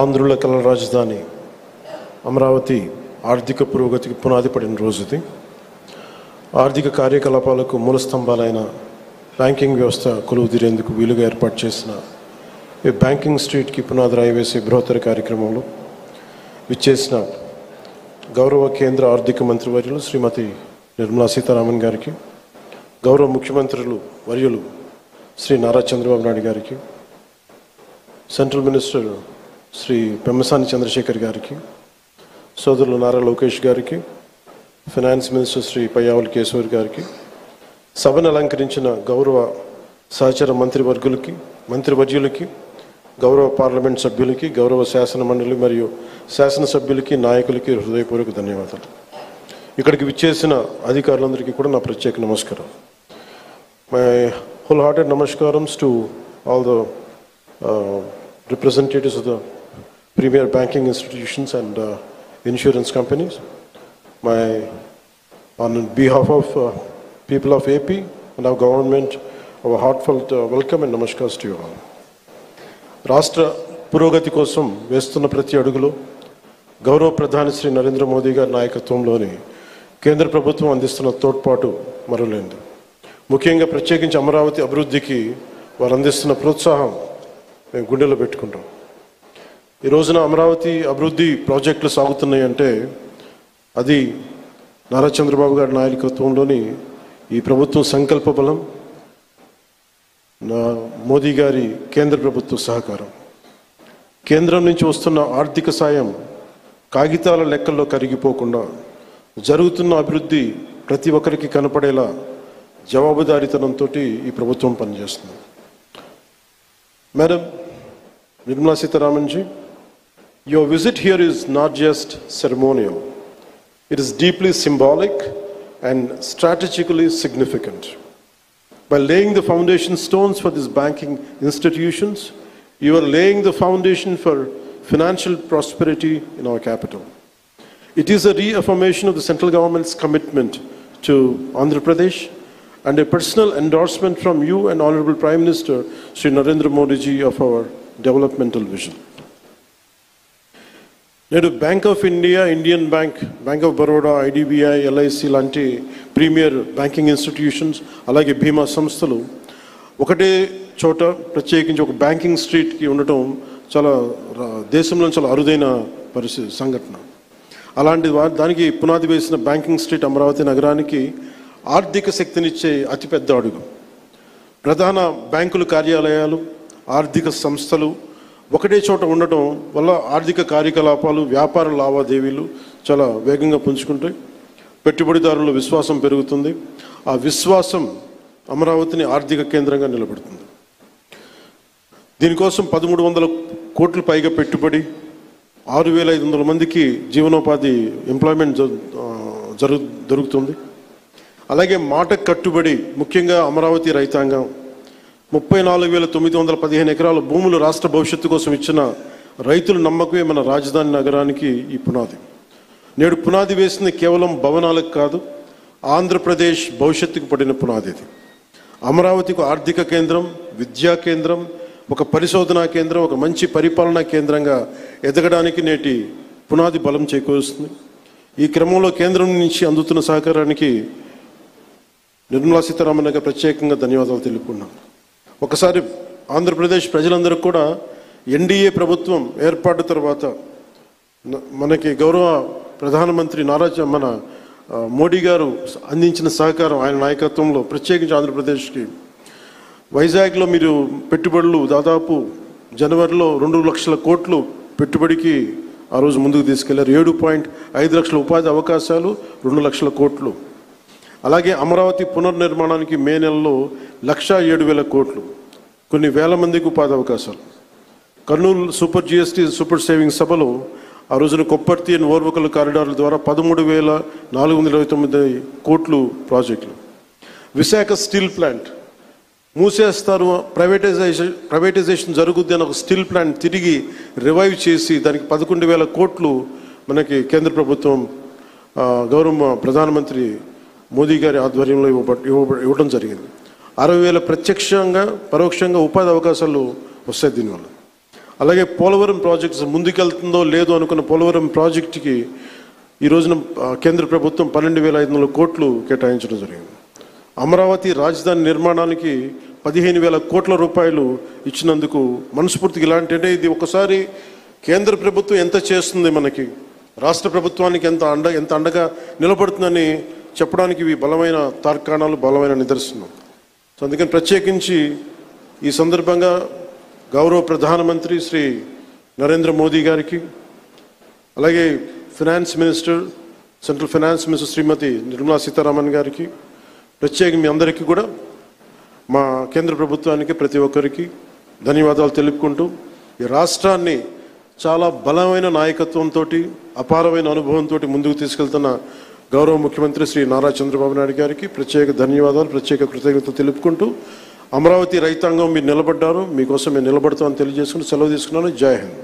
ఆంధ్రుల కళల రాజధాని అమరావతి ఆర్థిక పురోగతికి పునాది పడిన రోజుది. ఆర్థిక కార్యకలాపాలకు మూల స్తంభాలైన బ్యాంకింగ్ వ్యవస్థ కొలువుదీరేందుకు వీలుగా ఏర్పాటు చేసిన ఈ బ్యాంకింగ్ స్ట్రీట్కి పునాది రాయి వేసే బృహత్తర కార్యక్రమంలో విచ్చేసిన గౌరవ కేంద్ర ఆర్థిక మంత్రివర్యులు శ్రీమతి నిర్మలా సీతారామన్ గారికి, గౌరవ ముఖ్యమంత్రులు వర్యులు శ్రీ నారా చంద్రబాబు నాయుడు గారికి, సెంట్రల్ మినిస్టర్ శ్రీ పెమ్మసాని చంద్రశేఖర్ గారికి, సోదరులు నారా లోకేష్ గారికి, ఫైనాన్స్ మినిస్టర్ శ్రీ పయ్యావుల కేశవర్ గారికి, సభను అలంకరించిన గౌరవ సహచర మంత్రివర్యులకి, గౌరవ పార్లమెంట్ సభ్యులకి, గౌరవ శాసన మండలి మరియు శాసనసభ్యులకి, నాయకులకి హృదయపూర్వక ధన్యవాదాలు. ఇక్కడికి విచ్చేసిన అధికారులందరికీ కూడా నా ప్రత్యేక నమస్కారం. My wholehearted namaskars to all the representatives of the premier banking institutions and insurance companies. On behalf of people of AP and our government, our heartfelt welcome and namaskars to you all. రాష్ట్ర పురోగతి కోసం వేస్తున్న ప్రతి అడుగులో గౌరవ ప్రధాని శ్రీ నరేంద్ర మోదీ గారి నాయకత్వంలోని కేంద్ర ప్రభుత్వం అందిస్తున్న తోడ్పాటు మరువలేనిది. ముఖ్యంగా ప్రత్యేకించి అమరావతి అభివృద్ధికి వారు అందిస్తున్న ప్రోత్సాహం మేము గుండెలో పెట్టుకుంటాం. ఈ రోజున అమరావతి అభివృద్ధి ప్రాజెక్టులు సాగుతున్నాయి అంటే అది నారా చంద్రబాబు గారి నాయకత్వంలోని ఈ ప్రభుత్వం సంకల్ప బలం, మోదీ గారి కేంద్ర ప్రభుత్వ సహకారం. కేంద్రం నుంచి వస్తున్న ఆర్థిక సాయం కాగితాల లెక్కల్లో కరిగిపోకుండా జరుగుతున్న అభివృద్ధి ప్రతి ఒక్కరికి కనపడేలా జవాబుదారీతనంతో ఈ ప్రభుత్వం పనిచేస్తుంది. Madam Nirmala Sitharaman ji, your visit here is not just ceremonial. It is deeply symbolic and strategically significant. By laying the foundation stones for these banking institutions, you are laying the foundation for financial prosperity in our capital. It is a reaffirmation of the central government's commitment to Andhra Pradesh and a personal endorsement from you and Honorable Prime Minister Shri Narendra Modi ji of our developmental vision. నేడు bank of India, Indian bank, bank of Baroda, IDBI, LIC లాంటి premier banking institutions, అలాగే బీమా సంస్థలు ఒకటే చోట ప్రత్యేకించి ఒక banking స్ట్రీట్కి ఉండటం చాలా దేశంలో చాలా అరుదైన సంఘటన. అలాంటి దానికి పునాది వేసిన బ్యాంకింగ్ స్ట్రీట్ అమరావతి నగరానికి ఆర్థిక శక్తినిచ్చే అతిపెద్ద అడుగు. ప్రధాన బ్యాంకుల కార్యాలయాలు, ఆర్థిక సంస్థలు ఒకటే చోట ఉండటం వల్ల ఆర్థిక కార్యకలాపాలు, వ్యాపార లావాదేవీలు చాలా వేగంగా పుంజుకుంటాయి. పెట్టుబడిదారుల విశ్వాసం పెరుగుతుంది. ఆ విశ్వాసం అమరావతిని ఆర్థిక కేంద్రంగా నిలబెడుతుంది. దీనికోసం 1300 కోట్ల పైగా పెట్టుబడి, 6500 మందికి జీవనోపాధి ఎంప్లాయ్మెంట్ జరుగుతుంది. అలాగే మాట కట్టుబడి ముఖ్యంగా అమరావతి రైతాంగం 34,915 ఎకరాల భూములు రాష్ట్ర భవిష్యత్తు కోసం ఇచ్చిన రైతుల నమ్మకమే మన రాజధాని నగరానికి ఈ పునాది. నేడు పునాది వేసింది కేవలం భవనాలకు కాదు, ఆంధ్రప్రదేశ్ భవిష్యత్తుకు పడిన పునాది ఇది. అమరావతికి ఆర్థిక కేంద్రం, విద్యా కేంద్రం, ఒక పరిశోధనా కేంద్రం, ఒక మంచి పరిపాలనా కేంద్రంగా ఎదగడానికి నేటి పునాది బలం చేకూరుస్తుంది. ఈ క్రమంలో కేంద్రం నుంచి అందుతున్న సహకారానికి నిర్మలా సీతారామన్ గారికి ప్రత్యేకంగా ధన్యవాదాలు తెలుపుకున్నాను. ఒకసారి ఆంధ్రప్రదేశ్ ప్రజలందరూ కూడా ఎన్డీఏ ప్రభుత్వం ఏర్పాటు తర్వాత మనకి గౌరవ ప్రధానమంత్రి మన మోడీ గారు అందించిన సహకారం, ఆయన నాయకత్వంలో ప్రత్యేకించి ఆంధ్రప్రదేశ్కి వైజాగ్లో మీరు పెట్టుబడులు దాదాపు జనవరిలో 2 లక్షల కోట్లు పెట్టుబడికి ఆ రోజు ముందుకు తీసుకెళ్లారు. 7.5 లక్షల ఉపాధి అవకాశాలు, 2 లక్షల కోట్లు. అలాగే అమరావతి పునర్నిర్మాణానికి మే నెలలో 1,07,000 కోట్లు, కొన్ని వేల మందికి ఉపాధి అవకాశాలు. Kurnool super GST super saving సభలో ఆ రోజున కొప్పర్తి అండ్ ఓర్వకల్ కారిడార్ల ద్వారా 13,429 కోట్లు ప్రాజెక్టులు. విశాఖ స్టీల్ ప్లాంట్ మూసేస్తారు, ప్రైవేటైజేషన్ జరుగుద్ది అని ఒక స్టీల్ ప్లాంట్ తిరిగి రివైవ్ చేసి దానికి 11,000 కోట్లు మనకి కేంద్ర ప్రభుత్వం గౌరవ ప్రధానమంత్రి మోదీ గారి ఆధ్వర్యంలో ఇవ్వడం జరిగింది. 60,000 ప్రత్యక్షంగా పరోక్షంగా ఉపాధి అవకాశాలు వస్తాయి దీనివల్ల. అలాగే పోలవరం ప్రాజెక్ట్స్ ముందుకెళ్తుందో లేదో అనుకున్న పోలవరం ప్రాజెక్టుకి ఈ రోజున కేంద్ర ప్రభుత్వం 12,500 కోట్లు కేటాయించడం జరిగింది. అమరావతి రాజధాని నిర్మాణానికి 15,000 కోట్ల రూపాయలు ఇచ్చినందుకు మనస్ఫూర్తిగా ఇలాంటి, అంటే ఇది ఒకసారి కేంద్ర ప్రభుత్వం ఎంత చేస్తుంది, మనకి రాష్ట్ర ప్రభుత్వానికి ఎంత అండగా నిలబడుతుందని చెప్పడానికి ఇవి బలమైన తార్కాణాలు, బలమైన నిదర్శనం. సో అందుకని ప్రత్యేకించి ఈ సందర్భంగా గౌరవ ప్రధానమంత్రి శ్రీ నరేంద్ర మోదీ గారికి, అలాగే finance minister, central finance minister Shrimati Nirmala Sitharaman గారికి, ప్రత్యేకంగా మీ అందరికీ కూడా, మా కేంద్ర ప్రభుత్వానికి ప్రతి ఒక్కరికి ధన్యవాదాలు తెలుపుకుంటూ, ఈ రాష్ట్రాన్ని చాలా బలమైన నాయకత్వంతో, అపారమైన అనుభవంతో ముందుకు తీసుకెళ్తున్న గౌరవ ముఖ్యమంత్రి శ్రీ నారా చంద్రబాబు నాయుడు గారికి ప్రత్యేక ధన్యవాదాలు, ప్రత్యేక కృతజ్ఞతలు తెలుపుకుంటూ, అమరావతి రైతాంగం మీరు నిలబడ్డారు, మీకోసం మేము నిలబడతామని తెలియజేసుకుని సెలవు తీసుకున్నాను. జై హింద్.